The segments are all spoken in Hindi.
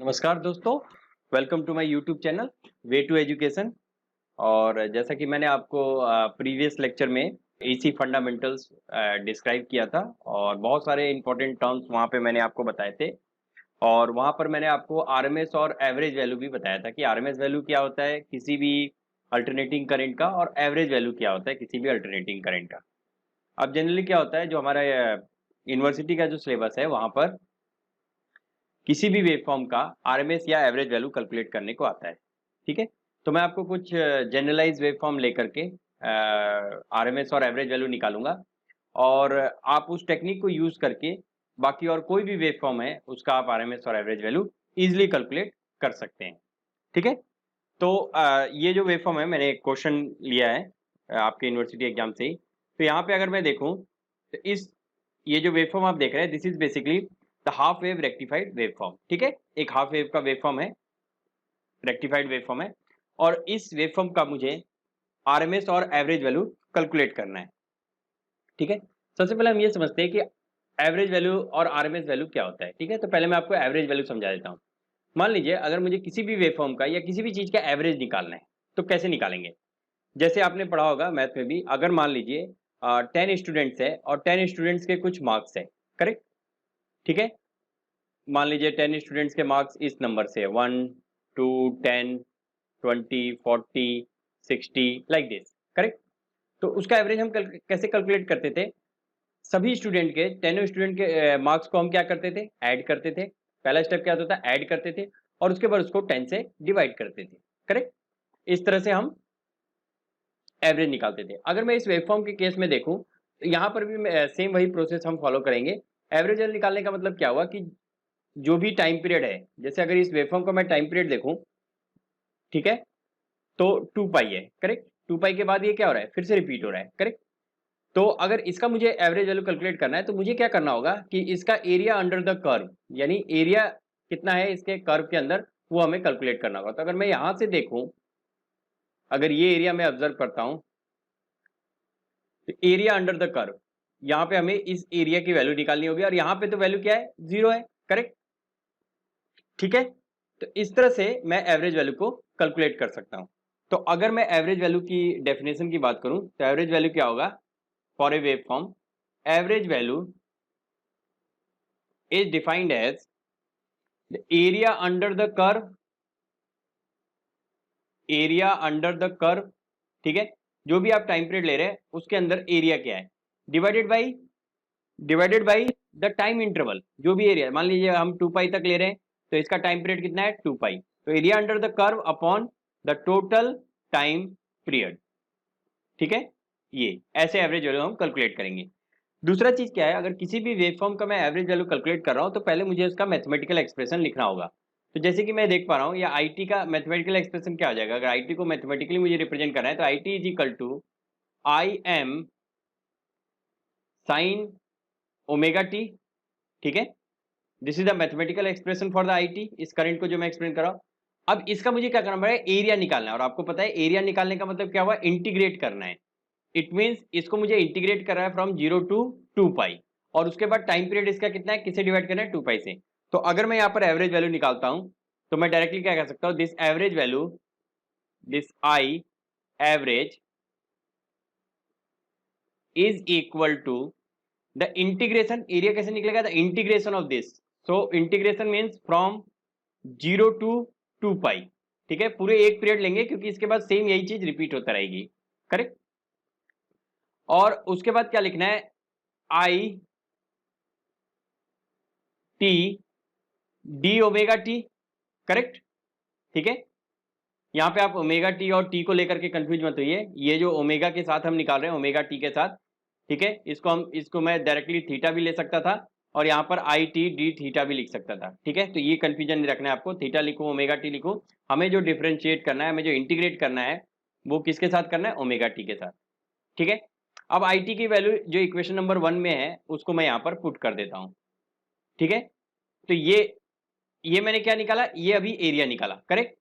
नमस्कार दोस्तों, welcome to my YouTube channel way to education. और जैसा कि मैंने आपको प्रीवियस लेक्चर में एसी फंडामेंटल्स डिस्क्राइब किया था और बहुत सारे इंपॉर्टेंट टर्म्स वहाँ पे मैंने आपको बताए थे। और वहाँ पर मैंने आपको आरएमएस और एवरेज वैल्यू भी बताया था कि आरएमएस वैल्यू क्या होता है किसी भी अल्टरनेटिंग करंट का और एवरेज वैल्यू क्या होता है किसी भी अल्टरनेटिंग करंट का। अब जनरली क्या होता है, जो हमारा यूनिवर्सिटी का जो सिलेबस है वहाँ पर किसी भी वेवफॉर्म का आरएमएस या एवरेज वैल्यू कैलकुलेट करने को आता है। ठीक है, तो मैं आपको कुछ जनरलाइज वेवफॉर्म लेकर के आरएमएस और एवरेज वैल्यू निकालूंगा और आप उस टेक्निक को यूज करके बाकी और कोई भी वेवफॉर्म है उसका आप आरएमएस और एवरेज वैल्यू इजिली कैलकुलेट कर सकते हैं। ठीक है, तो ये जो वेवफॉर्म है मैंने एक क्वेश्चन लिया है आपके यूनिवर्सिटी एग्जाम से ही। तो यहाँ पे अगर मैं देखूं तो ये जो वेवफॉर्म आप देख रहे हैं this is basically the half wave rectified waveform. ठीक है, एक हाफ वेव का वेवफॉर्म है, रेक्टिफाइड वेवफॉर्म है और इस वेवफॉर्म का मुझे आरएमएस और एवरेज वैल्यू कैलकुलेट करना है। ठीक है, सबसे पहले हम ये समझते हैं कि एवरेज वैल्यू और आरएमएस वैल्यू क्या होता है। ठीक है, तो पहले मैं आपको एवरेज वैल्यू समझा देता हूँ। मान लीजिए अगर मुझे किसी भी वेवफॉर्म का या किसी भी चीज का एवरेज निकालना है तो कैसे निकालेंगे। जैसे आपने पढ़ा होगा मैथ में भी, अगर मान लीजिए 10 स्टूडेंट्स है और 10 स्टूडेंट्स के कुछ मार्क्स है, करेक्ट। ठीक है, मान लीजिए 10 स्टूडेंट्स के मार्क्स इस नंबर से 1 2 10 20 40 60 लाइक दिस, करेक्ट। तो उसका एवरेज हम कैसे कैलकुलेट करते थे, सभी स्टूडेंट के 10 स्टूडेंट के मार्क्स को हम क्या करते थे, ऐड करते थे। पहला स्टेप क्या होता था, ऐड करते थे और उसके बाद उसको 10 से डिवाइड करते थे, करेक्ट। इस तरह से हम एवरेज निकालते थे। अगर मैं इस वेवफॉर्म के केस में देखूं तो यहाँ पर भी सेम वही प्रोसेस हम फॉलो करेंगे। एवरेज निकालने का मतलब क्या हुआ कि जो भी टाइम पीरियड है, जैसे अगर इस वेवफॉर्म का मैं टाइम पीरियड देखूं, ठीक है, तो 2 पाई है, करेक्ट। 2 पाई के बाद ये क्या हो रहा है, फिर से रिपीट हो रहा है, करेक्ट। तो अगर इसका मुझे एवरेज वैल्यू कैलकुलेट करना है तो मुझे क्या करना होगा कि इसका एरिया अंडर द कर्व, यानी एरिया कितना है इसके कर्व के अंदर, वो हमें कैलकुलेट करना होगा। तो अगर मैं यहां से देखूं, अगर ये एरिया मैं ऑब्जर्व करता हूं तो एरिया अंडर द कर्व, यहाँ पे हमें इस एरिया की वैल्यू निकालनी होगी और यहाँ पे तो वैल्यू क्या है, 0 है, करेक्ट। ठीक है, तो इस तरह से मैं एवरेज वैल्यू को कैलकुलेट कर सकता हूं। तो अगर मैं एवरेज वैल्यू की डेफिनेशन की बात करूं तो एवरेज वैल्यू क्या होगा for a wave form, average value is defined as the area under the curve, area under the curve, ठीक है, जो भी आप टाइम पीरियड ले रहे हैं उसके अंदर एरिया क्या है, divided by the time interval. जो भी एरिया, मान लीजिए हम 2 पाई तक ले रहे हैं तो इसका टाइम पीरियड कितना है, 2 पाई। तो area under the curve upon the total time period. ठीक है, ये ऐसे एवरेज वैल्यू हम कैलकुलेट करेंगे। दूसरा चीज क्या है, अगर किसी भी वेवफॉर्म का मैं एवरेज वैल्यू कैलकुलेट कर रहा हूं तो पहले मुझे उसका मैथमेटिकल एक्सप्रेशन लिखना होगा। तो जैसे कि मैं देख पा रहा हूं, या आईटी का मैथमेटिकल एक्सप्रेशन क्या हो जाएगा, अगर आईटी को मैथमेटिकली मुझे रिप्रेजेंट करना है तो IT is equal to I M sine omega T. ठीक है, this is the mathematical expression for the IT, इस करंट को जो मैं एक्सप्लेन कर रहा हूं। अब इसका मुझे क्या करना पड़ेगा, एरिया निकालना है। और आपको पता है एरिया निकालने का मतलब क्या हुआ, इंटीग्रेट करना है। इट मींस इसको मुझे इंटीग्रेट करना है फ्रॉम 0 टू 2 पाई और उसके बाद टाइम पीरियड इसका कितना है, किसे डिवाइड करना है, 2 पाई से। तो अगर मैं यहाँ पर एवरेज वैल्यू निकालता हूं तो मैं डायरेक्टली क्या कर सकता हूं, this average value, this I average is equal to the integration, area कैसे निकलेगा, the integration of this. So integration means from 0 to 2 pi. ठीक है, पूरे एक पीरियड लेंगे क्योंकि इसके बाद सेम यही चीज रिपीट होता रहेगी, करेक्ट। और उसके बाद क्या लिखना है, I T D omega T, correct. ठीक है, यहाँ पे आप ओमेगा टी और टी को लेकर के कंफ्यूज मत होइए, ये जो ओमेगा के साथ हम निकाल रहे हैं ओमेगा टी के साथ, ठीक है, इसको मैं डायरेक्टली थीटा भी ले सकता था और यहाँ पर आई टी डी थीटा भी लिख सकता था। ठीक है, तो ये कंफ्यूजन नहीं रखना है आपको, थीटा लिखो ओमेगा टी लिखो, हमें जो डिफ्रेंशिएट करना है, हमें जो इंटीग्रेट करना है वो किसके साथ करना है, ओमेगा टी के साथ। ठीक है, अब आई टी की वैल्यू जो इक्वेशन नंबर 1 में है उसको मैं यहाँ पर पुट कर देता हूँ। ठीक है, तो ये मैंने क्या निकाला, ये अभी एरिया निकाला, करेक्ट।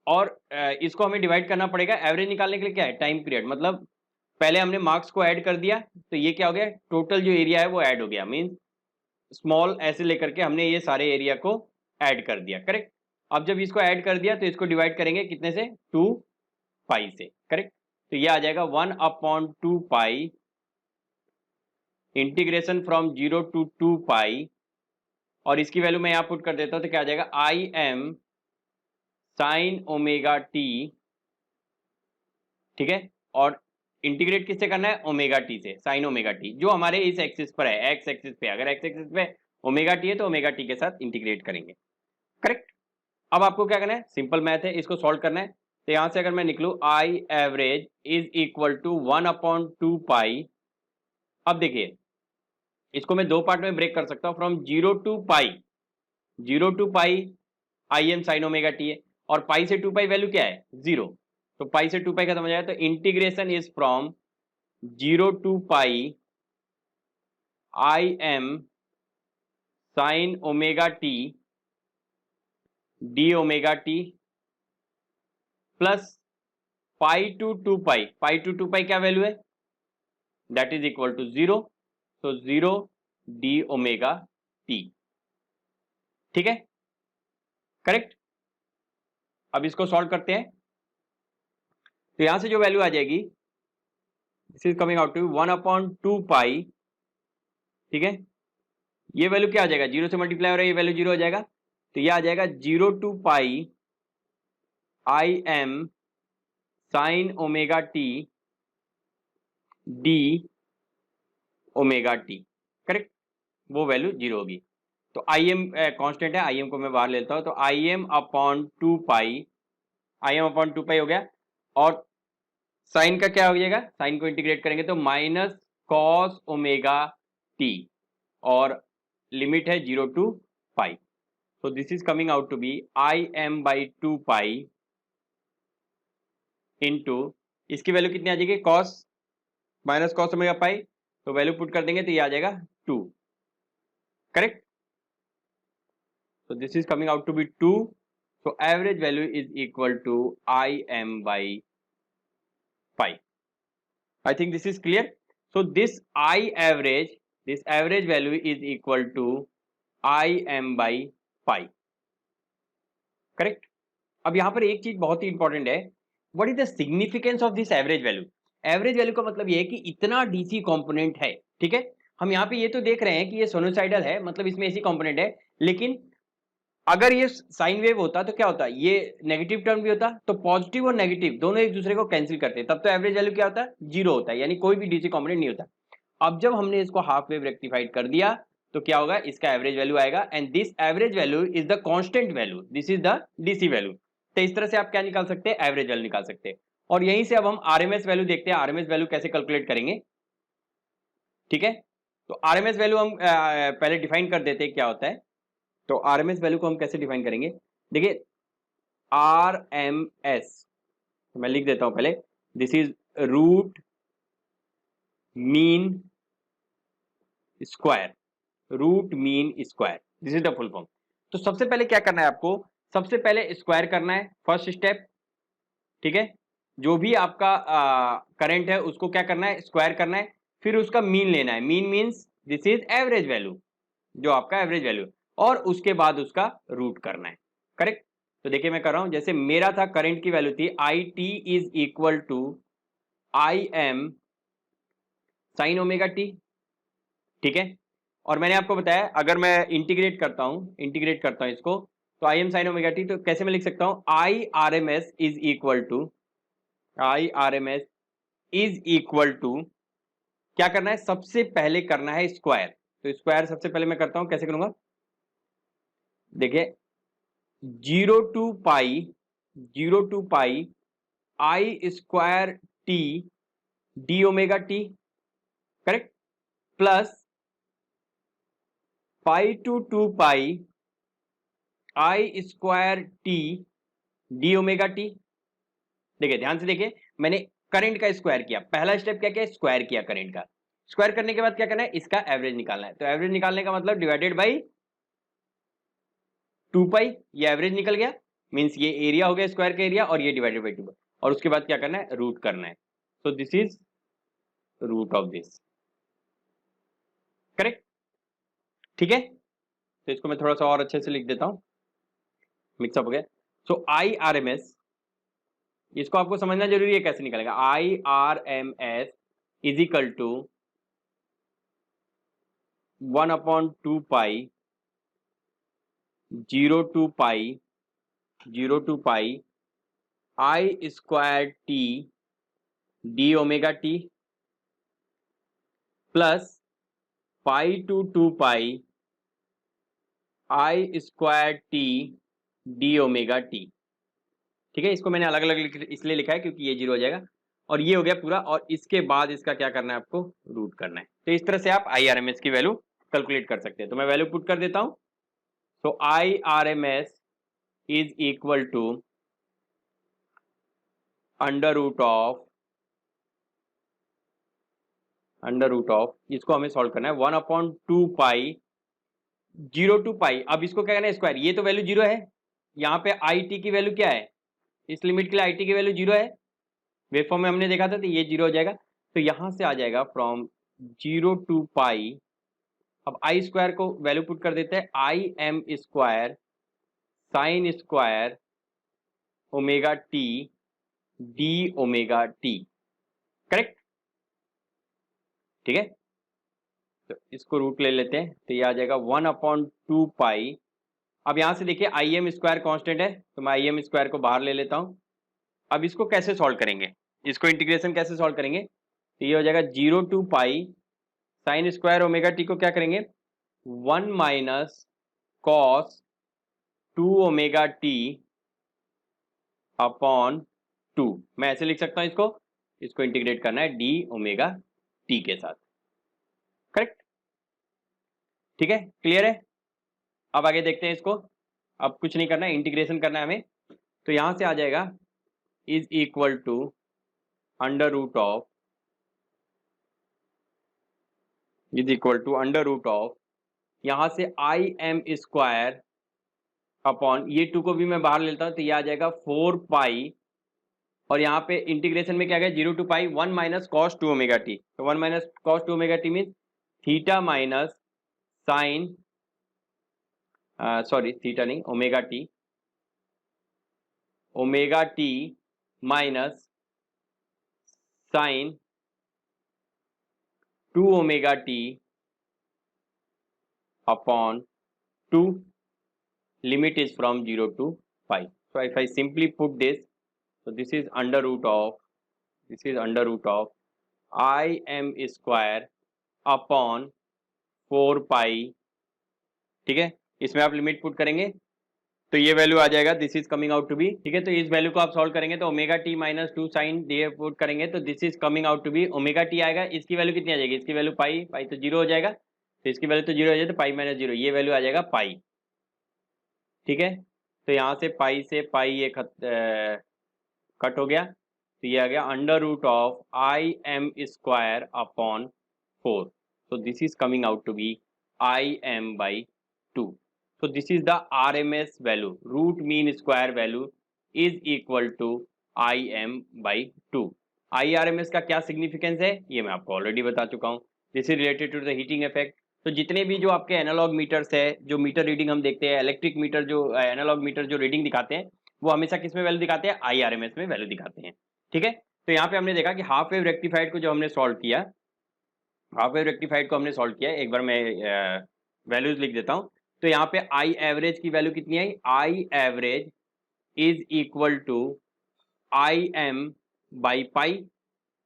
और इसको हमें डिवाइड करना पड़ेगा, एवरेज निकालने के लिए क्या है, टाइम पीरियड। मतलब पहले हमने मार्क्स को ऐड कर दिया तो ये क्या हो गया, टोटल जो एरिया है वो ऐड हो गया। मींस स्मॉल ऐसे लेकर के हमने ये सारे एरिया को ऐड कर दिया, करेक्ट। अब जब इसको ऐड कर दिया तो इसको डिवाइड करेंगे कितने से, 2 पाई से, करेक्ट। तो ये आ जाएगा 1/2 पाई इंटीग्रेशन फ्रॉम 0 to 2 पाई, और इसकी वैल्यू मैं यहाँ पुट कर देता हूँ तो क्या आ जाएगा, आई एम साइन ओमेगा टी, ठीक है। और इंटीग्रेट किससे करना है, ओमेगा टी से, साइन ओमेगा टी, जो हमारे इस एक्सिस पर है, एक्स एक्सिस पे। अगर एक्स एक्सिस पे ओमेगा टी है तो ओमेगा टी के साथ इंटीग्रेट करेंगे, करेक्ट। अब आपको क्या करना है, सिंपल मैथ है, इसको सॉल्व करना है। तो यहां से अगर मैं निकलूं, I average is equal to 1/2 pi. अब देखिए, इसको मैं दो पार्ट में ब्रेक कर सकता हूं, from 0 to pi, 0 to pi I M sine omega T है, और पाई से 2 पाई वैल्यू क्या है, 0। तो पाई से 2 पाई खत्म हो जाएगा, तो integration is from 0 to pi I M sine omega T D omega T plus pi to 2 pi, pi to 2 pi क्या वैल्यू है, दैट इज इक्वल टू 0। तो 0 डी ओमेगा टी, ठीक है, करेक्ट। अब इसको सॉल्व करते हैं, तो यहां से जो वैल्यू आ जाएगी, this is coming out to 1/2 pi, ठीक है। ये वैल्यू क्या आ जाएगा, 0 से मल्टीप्लाई हो रहा है, ये वैल्यू 0 हो जाएगा, तो ये आ जाएगा 0 to pi I M sine omega T D omega T, correct. वो वैल्यू 0 होगी। तो आई एम कॉन्स्टेंट है, आई एम को मैं बाहर लेता हूं, तो I M upon 2 pi, I M upon 2 पाई हो गया। और साइन का क्या हो जाएगा, साइन को इंटीग्रेट करेंगे तो माइनस कॉस ओमेगा टी, और लिमिट है 0 to pi. So this is coming out to be im/2 pi into, इसकी वैल्यू कितनी आ जाएगी, कॉस माइनस कॉस ओमेगा पाई, तो वैल्यू पुट कर देंगे तो ये आ जाएगा 2, correct. So this is coming out to be 2. So average value is equal to im/pi. I think this is clear. So this this average value is equal to im/pi, correct. अब यहां पर एक चीज बहुत ही इंपॉर्टेंट है, what is the significance of this average value. Average value का मतलब ये है कि इतना डीसी कंपोनेंट है, ठीक है। हम यहाँ पे ये तो देख रहे हैं कि ये सोनोसाइडल है, मतलब इसमें एसी कंपोनेंट है, लेकिन अगर ये साइन वेव होता तो क्या होता, ये नेगेटिव टर्म भी होता, तो पॉजिटिव और नेगेटिव दोनों एक दूसरे को कैंसिल करते, तब तो एवरेज वैल्यू क्या होता है, 0 होता है, यानी कोई भी डीसी कंपोनेंट नहीं होता। अब जब हमने इसको हाफ वेव रेक्टिफाइड कर दिया तो क्या होगा, इसका एवरेज वैल्यू आएगा, and this average value is the constant value, this is the DC value. तो इस तरह से आप क्या निकाल सकते हैं, एवरेज वैल्यू निकाल सकते हैं। और यहीं से अब हम आरएमएस वैल्यू देखते हैं, आरएमएस वैल्यू कैसे कैलकुलेट करेंगे, ठीक है। तो आरएमएस वैल्यू हम पहले डिफाइन कर देते हैं क्या होता है। तो आरएमएस वैल्यू को हम कैसे डिफाइन करेंगे, देखिए आरएमएस मैं लिख देता हूं पहले, this is root mean square, root mean square, this is the full form. तो सबसे पहले क्या करना है आपको, सबसे पहले स्क्वायर करना है, फर्स्ट स्टेप, ठीक है। जो भी आपका करंट है उसको क्या करना है, स्क्वायर करना है, फिर उसका मीन लेना है, mean means this is average value, जो आपका एवरेज वैल्यू, और उसके बाद उसका रूट करना है, करेक्ट। तो देखिए मैं कर रहा हूं, जैसे मेरा था करंट की वैल्यू थी I T is equal to I M sine omega T, ठीक है। और मैंने आपको बताया अगर मैं इंटीग्रेट करता हूं इसको, तो I M sine omega T, तो कैसे मैं लिख सकता हूं, I R M S is equal to, I R M S is equal to, क्या करना है, सबसे पहले करना है स्क्वायर। तो स्क्वायर सबसे पहले मैं करता हूं, कैसे करूंगा, देखिए 0 to pi, 0 to pi I square T D omega T, correct, plus pi to 2 pi I square T D omega T. देखिए ध्यान से देखिए, मैंने करंट का स्क्वायर किया, पहला स्टेप क्या किया, स्क्वायर किया करंट का। स्क्वायर करने के बाद क्या करना है, इसका एवरेज निकालना है। तो एवरेज निकालने का मतलब डिवाइडेड बाई 2 पाई, ये एवरेज निकल गया, मींस ये एरिया हो गया स्क्वायर का एरिया, और ये डिवाइडेड बाई 2, और उसके बाद क्या करना है, रूट करना है। So this is root of this, correct, ठीक है। तो इसको मैं थोड़ा सा और अच्छे से लिख देता हूं, मिक्सअप हो गया। So I R M S, इसको आपको समझना जरूरी है कैसे निकलेगा। I R M S is equal to 1/2 pi 0 to pi I square T D omega T plus pi to 2 pi I square T D omega T. ठीक है, इसको मैंने अलग अलग इसलिए लिखा है क्योंकि ये 0 हो जाएगा और ये हो गया पूरा, और इसके बाद इसका क्या करना है, आपको रूट करना है। तो इस तरह से आप आई आर एम एस की वैल्यू कैलकुलेट कर सकते हैं। तो मैं वैल्यू पुट कर देता हूं। So I R M S is equal to under root of, इसको हमें सॉल्व करना है 1/2 पाई 0 to पाई। अब इसको क्या करना है, स्क्वायर। ये तो वैल्यू 0 है, यहाँ पे आई टी की वैल्यू क्या है, इस लिमिट के लिए आई टी की वैल्यू 0 है, वेव फॉर्म में हमने देखा था, तो ये 0 हो जाएगा। तो यहां से आ जाएगा फ्रॉम 0 to पाई। अब आई स्क्वायर को वैल्यू पुट कर देते हैं, आई M square sine square omega T D omega T. Correct, ठीक है। तो इसको रूट ले लेते हैं, तो ये आ जाएगा 1/2 पाई। अब यहां से देखिए आई एम स्क्वायर कॉन्स्टेंट है, तो मैं आई एम स्क्वायर को बाहर ले लेता हूं। अब इसको कैसे सॉल्व करेंगे, इसको इंटीग्रेशन कैसे सॉल्व करेंगे, तो ये हो जाएगा 0 to pi sine square omega T को क्या करेंगे, 1 minus cos 2 omega T upon 2। मैं ऐसे लिख सकता हूं इसको इंटीग्रेट करना है डी ओमेगा टी के साथ। करेक्ट, ठीक है, क्लियर है। अब आगे देखते हैं इसको। अब कुछ नहीं करना है, इंटीग्रेशन करना है हमें। तो यहां से आ जाएगा is equal to under root of यहां से आई एम स्क्वायर अपॉन ये 2 को भी मैं बाहर लेता हूं, तो ये आ जाएगा 4 पाई, और यहाँ पे इंटीग्रेशन में क्या गया 0 to pi 1 minus cos 2 omega T. तो 1 minus cos 2 omega T mean theta minus sine, sorry theta नहीं, omega T minus sine 2 omega T upon 2, limit is from 0 to pi. So if I simply put this, so this is under root of I m square upon 4 pi। ठीक है, इसमें आप लिमिट पुट करेंगे तो ये वैल्यू आ जाएगा, this is coming out to be. ठीक है, तो इस वैल्यू को आप सॉल्व करेंगे तो ओमेगा टी माइनस 2 साइन ये पुट करेंगे तो this is coming out to be omega T आएगा। इसकी वैल्यू कितनी आ जाएगी, इसकी वैल्यू पाई तो 0 हो जाएगा, तो इसकी वैल्यू तो 0 हो जाए तो पाई माइनस 0, ये वैल्यू आ जाएगा पाई। ठीक है, तो यहाँ से पाई ये कट हो गया, तो ये आ गया under root of I M square upon 4। So this is coming out to be I M by 2। So this is the R M S value, root mean square value is equal to I M by 2। I R M S का क्या सिग्निफिकेंस है ये मैं आपको ऑलरेडी बता चुका हूँ। This is related to the heating effect. तो जितने भी जो आपके एनालॉग मीटर्स है, जो मीटर रीडिंग हम देखते हैं, इलेक्ट्रिक मीटर जो एनालॉग मीटर जो रीडिंग दिखाते हैं, वो हमेशा किस में वैल्यू दिखाते हैं, आईआरएमएस में वैल्यू दिखाते हैं। ठीक है, तो यहाँ पे हमने देखा कि हाफ वेव रेक्टिफाइड को जो हमने सॉल्व किया, हाफ वेव रेक्टिफाइड को हमने सॉल्व किया, एक बार मैं वैल्यूज लिख देता हूँ। तो यहाँ पे आई एवरेज की वैल्यू कितनी आई, I average is equal to I M by pi.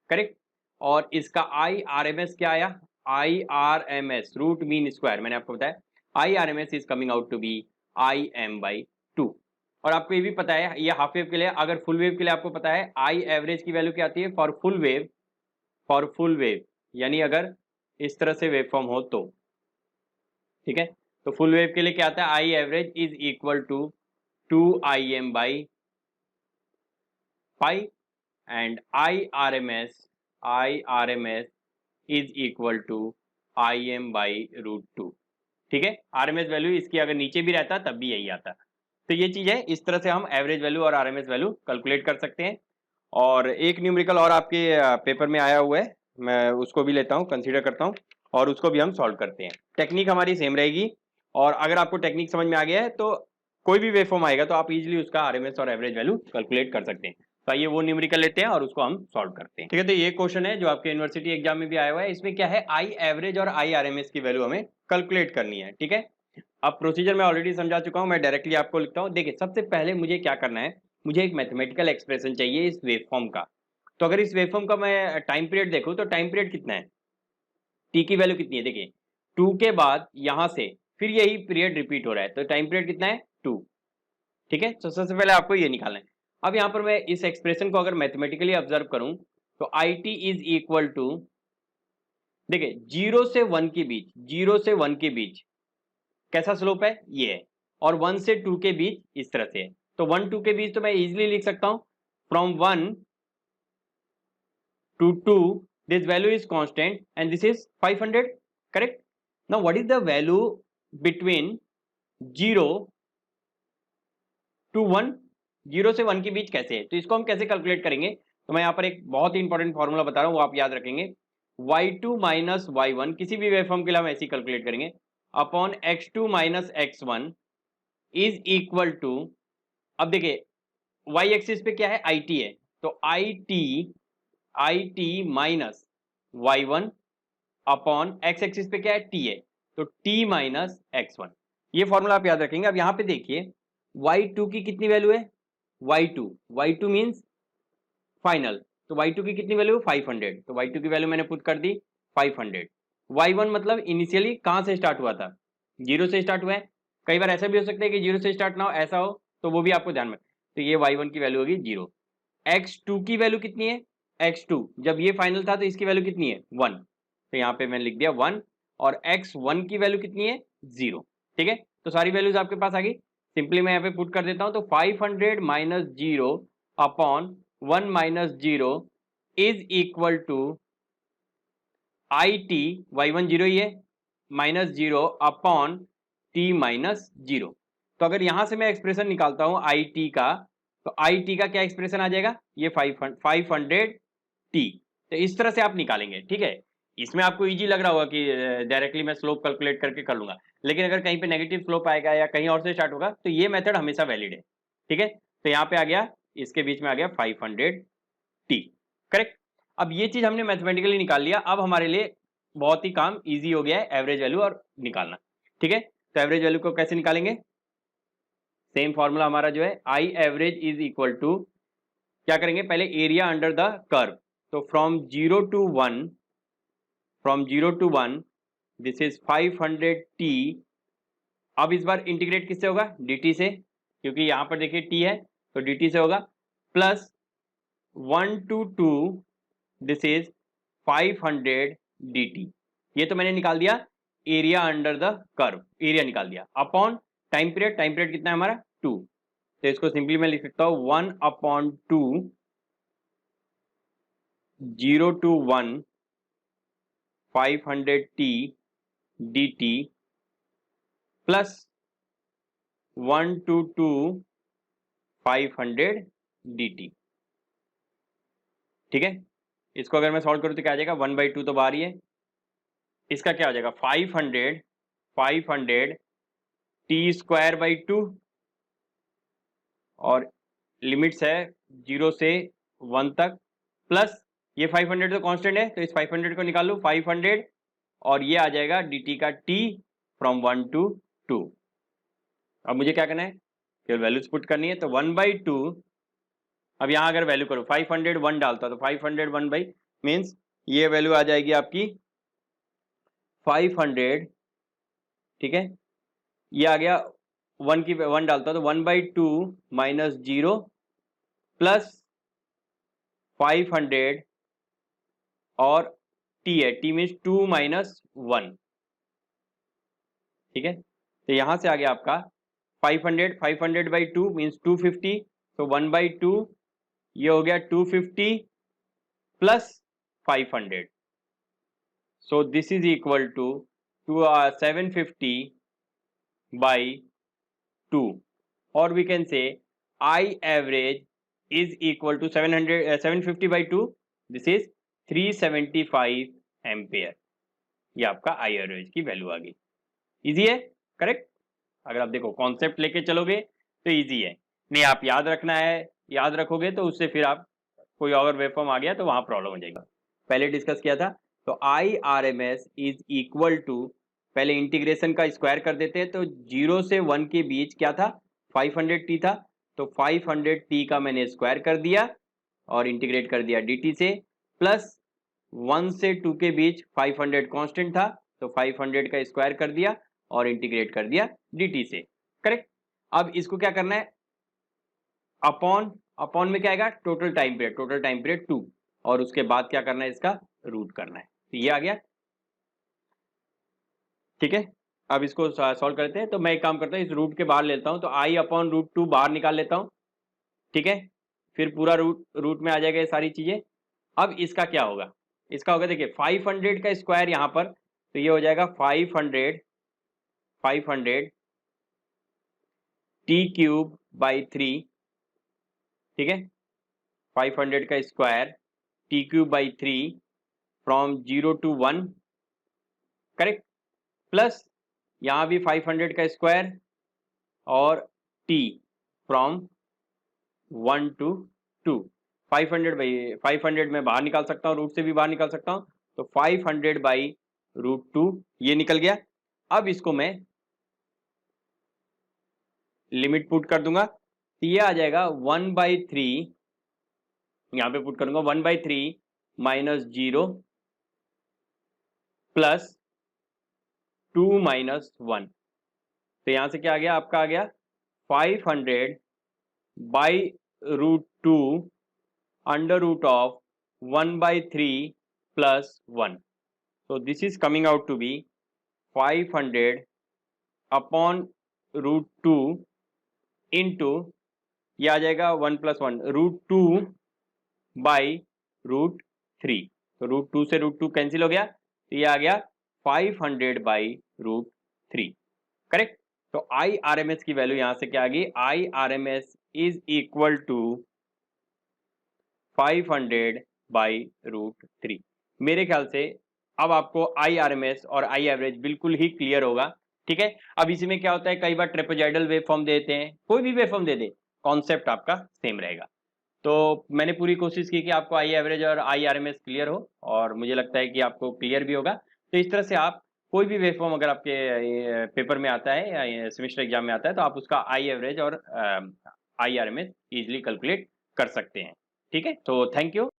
Correct, और इसका आई आर एम एस क्या आया, I R M S root mean square, मैंने आपको बताया I R M S is coming out to be I M by 2। और आपको ये भी पता है, ये हाफ वेव के लिए, अगर फुल वेव के लिए आपको पता है आई एवरेज की वैल्यू क्या आती है फॉर फुल वेव, यानी अगर इस तरह से वेव फॉर्म हो तो। ठीक है, तो फुल वेव के लिए क्या आता है, I average is equal to 2 I M by pi and I R M S is equal to I M by root 2। ठीक है, आरएमएस वैल्यू इसकी अगर नीचे भी रहता तब भी यही आता। तो ये चीज है, इस तरह से हम एवरेज वैल्यू और आरएमएस वैल्यू कैलकुलेट कर सकते हैं। और एक न्यूमेरिकल और आपके पेपर में आया हुआ है, मैं उसको भी लेता हूँ, कंसीडर करता हूँ, और उसको भी हम सॉल्व करते हैं। टेक्निक हमारी सेम रहेगी, और अगर आपको टेक्निक समझ में आ गया है तो कोई भी वेवफॉर्म आएगा तो आप इजीली उसका आरएमएस और एवरेज वैल्यू कैलकुलेट कर सकते हैं। तो आइए वो न्यूमेरिकल लेते हैं और उसको हम सॉल्व करते हैं। ठीक है, तो ये क्वेश्चन है जो आपके यूनिवर्सिटी एग्जाम में भी आया हुआ है। इसमें क्या है, आई एवरेज और आई आरएमएस की वैल्यू हमें कैलकुलेट करनी है। ठीक है, अब प्रोसीजर मैं ऑलरेडी समझा चुका हूं, मैं डायरेक्टली आपको लिखता हूं। देखिए, सबसे पहले मुझे क्या करना है, मुझे एक मैथमेटिकल एक्सप्रेशन चाहिए इस वेवफॉर्म का। तो अगर इस वेवफॉर्म का मैं टाइम पीरियड देखूं तो टाइम पीरियड कितना है, टी की वैल्यू कितनी है, देखिए 2 के बाद यहां से फिर यही पीरियड रिपीट हो रहा है, तो टाइम पीरियड कितना है 2। ठीक है, तो सबसे पहले आपको ये निकालना है। अब यहां पर मैं इस एक्सप्रेशन को अगर मैथमेटिकली ऑब्जर्व करूं तो I T is equal to, देखिए 0 से 1 के बीच, 0 से 1 के बीच कैसा स्लोप है, ये है, और 1 से 2 के बीच इस तरह से है। तो 1 2 के बीच तो मैं इजीली लिख सकता हूं, from 1 to 2 this value is constant and this is 500, correct? Now what is the value between 0 to 1, 0 से 1 के बीच कैसे है, तो इसको हम कैसे कैलकुलेट करेंगे। तो मैं यहाँ पर एक बहुत ही इंपॉर्टेंट फॉर्मूला बता रहा हूँ, वो आप याद रखेंगे। y2 माइनस y1 किसी भी वेवफॉर्म के लिए हम ऐसे कैलकुलेट करेंगे, upon x2 minus x1 is equal to, अब देखिए y एक्सिस पे क्या है, it है, तो it minus y1 upon x axis पे क्या है, t है, तो t माइनस x1। ये फॉर्मूला आप याद रखेंगे। अब यहां पे देखिए y2 की कितनी वैल्यू है, y2 मींस फाइनल, तो y2 की कितनी वैल्यू, 500, तो y2 की वैल्यू मैंने पुट कर दी 500। y1 मतलब इनिशियली कहां से स्टार्ट हुआ था, 0 से स्टार्ट हुआ है। कई बार ऐसा भी हो सकता है कि 0 से स्टार्ट ना हो, ऐसा हो, तो वो भी आपको ध्यान में, तो ये y1 की वैल्यू होगी 0। x2 की वैल्यू कितनी है, x2 जब ये फाइनल था तो इसकी वैल्यू कितनी है 1, तो यहाँ पे मैंने लिख दिया 1, और x1 की वैल्यू कितनी है 0। ठीक है, तो सारी वैल्यूज आपके पास आ गई। सिंपली मैं यहाँ पे पुट कर देता हूँ, तो 500 minus 0 upon 1 minus 0 is equal to I T, y1 0 ही है, माइनस 0 अपॉन t माइनस 0। तो अगर यहां से मैं एक्सप्रेशन निकालता हूं आई टी का, तो आई टी का क्या एक्सप्रेशन आ जाएगा, ये 500 t। तो इस तरह से आप निकालेंगे। ठीक है, इसमें आपको इजी लग रहा होगा कि डायरेक्टली मैं स्लोप कैलकुलेट करके कर लूंगा, लेकिन अगर कहीं पे नेगेटिव स्लोप आएगा या कहीं और से स्टार्ट होगा तो ये मेथड हमेशा वैलिड है। ठीक है, तो यहाँ पे आ गया, इसके बीच में आ गया 500 t, करेक्ट। अब ये चीज हमने मैथमेटिकली निकाल लिया, अब हमारे लिए बहुत ही काम इजी हो गया है एवरेज वैल्यू और निकालना। ठीक है, तो एवरेज वैल्यू को कैसे निकालेंगे, सेम फॉर्मूला हमारा जो है, I average is equal to, क्या करेंगे, पहले एरिया अंडर द कर्व, तो from 0 to 1, from 0 to 1 this is 500 t। अब इस बार इंटीग्रेट किससे होगा, dt से, क्योंकि यहां पर देखिए t है, तो dt से होगा, plus 1 to 2 this is 500 dt। ये तो मैंने निकाल दिया area under the curve, area निकाल दिया, upon time period, time period कितना है हमारा 2, तो इसको सिंपली मैं लिख सकता हूं 1 upon 2, 0 to 1 500 t dt plus 1 to 2 500 dt। ठीक है, इसको अगर मैं सॉल्व करूं तो क्या आ जाएगा, 1/2 तो बाहर ही है, इसका क्या हो जाएगा 500 टी स्क्वायर बाई 2, और लिमिट्स है 0 से 1 तक, प्लस ये 500 तो कांस्टेंट है, तो इस 500 को निकाल लो 500, और ये आ जाएगा dt का t फ्रॉम 1 to 2। अब मुझे क्या करना है, केवल वैल्यूज पुट करनी है, तो 1/2, अब यहाँ अगर वैल्यू करो 500 1 डालता तो 500 1 मीन्स ये वैल्यू आ जाएगी आपकी 500। ठीक है, ये आ गया 1 की 1 डालता तो 1/2 माइनस 0 प्लस 500, और t है, t मीन्स 2 माइनस 1। ठीक है, तो यहां से आ गया आपका 500/2 मीन्स 250, तो 1/2 ये हो गया 250 plus 500, so this is equal to 750/2, और we can say I average is equal to 750/2, this is 375 ampere. ये आपका आई एवरेज की वैल्यू आ गई। इजी है, करेक्ट। अगर आप देखो कॉन्सेप्ट लेके चलोगे तो इजी है। नहीं आप याद रखना है, याद रखोगे तो उससे फिर आप कोई और वेवफॉर्म आ गया तो वहां प्रॉब्लम हो जाएगी। पहले डिस्कस किया था। तो I R M S is equal to, पहले इंटीग्रेशन का स्क्वायर कर देते हैं, तो 0 से 1 के बीच क्या था, 500t था, तो 500t का मैंने स्क्वायर कर दिया और इंटीग्रेट कर दिया dt से, प्लस 1 से 2 के बीच 500 कांस्टेंट था, तो 500 का स्क्वायर कर दिया और इंटीग्रेट कर दिया dt से। करेक्ट। अब इसको क्या करना है, अपॉन, अपॉन में क्या आएगा, total time period, total time period 2, और उसके बाद क्या करना है, इसका रूट करना है। तो ये आ गया। ठीक है, अब इसको सॉल्व करते हैं। तो मैं एक काम करता हूँ, इस रूट के बाहर लेता हूँ, तो आई अपॉन रूट 2 बाहर निकाल लेता हूँ। ठीक है, फिर पूरा रूट रूट में आ जाएगा ये सारी चीजें। अब इसका क्या होगा, इसका होगा देखिए 500 का स्क्वायर यहाँ पर, तो ये हो जाएगा 500 टी क्यूब बाई 3। ठीक है, 500 का square T cube by 3 from 0 to 1। Correct, plus यहाँ भी 500 का स्क्वायर और टी फ्रॉम 1 to 2। 500 बाई 500 में बाहर निकाल सकता हूँ, रूट से भी बाहर निकाल सकता हूँ, तो 500 बाई रूट 2 ये निकल गया। अब इसको मैं लिमिट पुट कर दूंगा, तो ये आ जाएगा 1/3, यहाँ पे पुट करूंगा 1/3 माइनस 0 प्लस 2 माइनस 1। तो यहाँ से क्या आ गया, आपका आ गया 500 by root 2 under root of 1/3 plus 1। So this is coming out to be 500 upon root 2 into, ये आ जाएगा 1 + 1 रूट 2 बाई रूट 3। तो रूट 2 से रूट 2 कैंसिल हो गया, तो ये आ गया 500 बाई रूट 3। करेक्ट। तो आई आर एम एस की वैल्यू यहां से क्या आ गई, I R M S is equal to 500 by root 3। मेरे ख्याल से अब आपको आई आर एम एस और आई एवरेज बिल्कुल ही क्लियर होगा। ठीक है, अब इसी में क्या होता है, कई बार ट्रेपेजॉइडल वेवफॉर्म देते हैं, कोई भी वेवफॉर्म दे दे, कॉन्सेप्ट आपका सेम रहेगा। तो मैंने पूरी कोशिश की कि आपको आई एवरेज और I R M S clear हो, और मुझे लगता है कि आपको क्लियर भी होगा। तो इस तरह से आप कोई भी वेवफॉर्म अगर आपके पेपर में आता है या सेमेस्टर एग्जाम में आता है, तो आप उसका आई एवरेज और I R M S easily calculate कर सकते हैं। ठीक है, तो थैंक यू।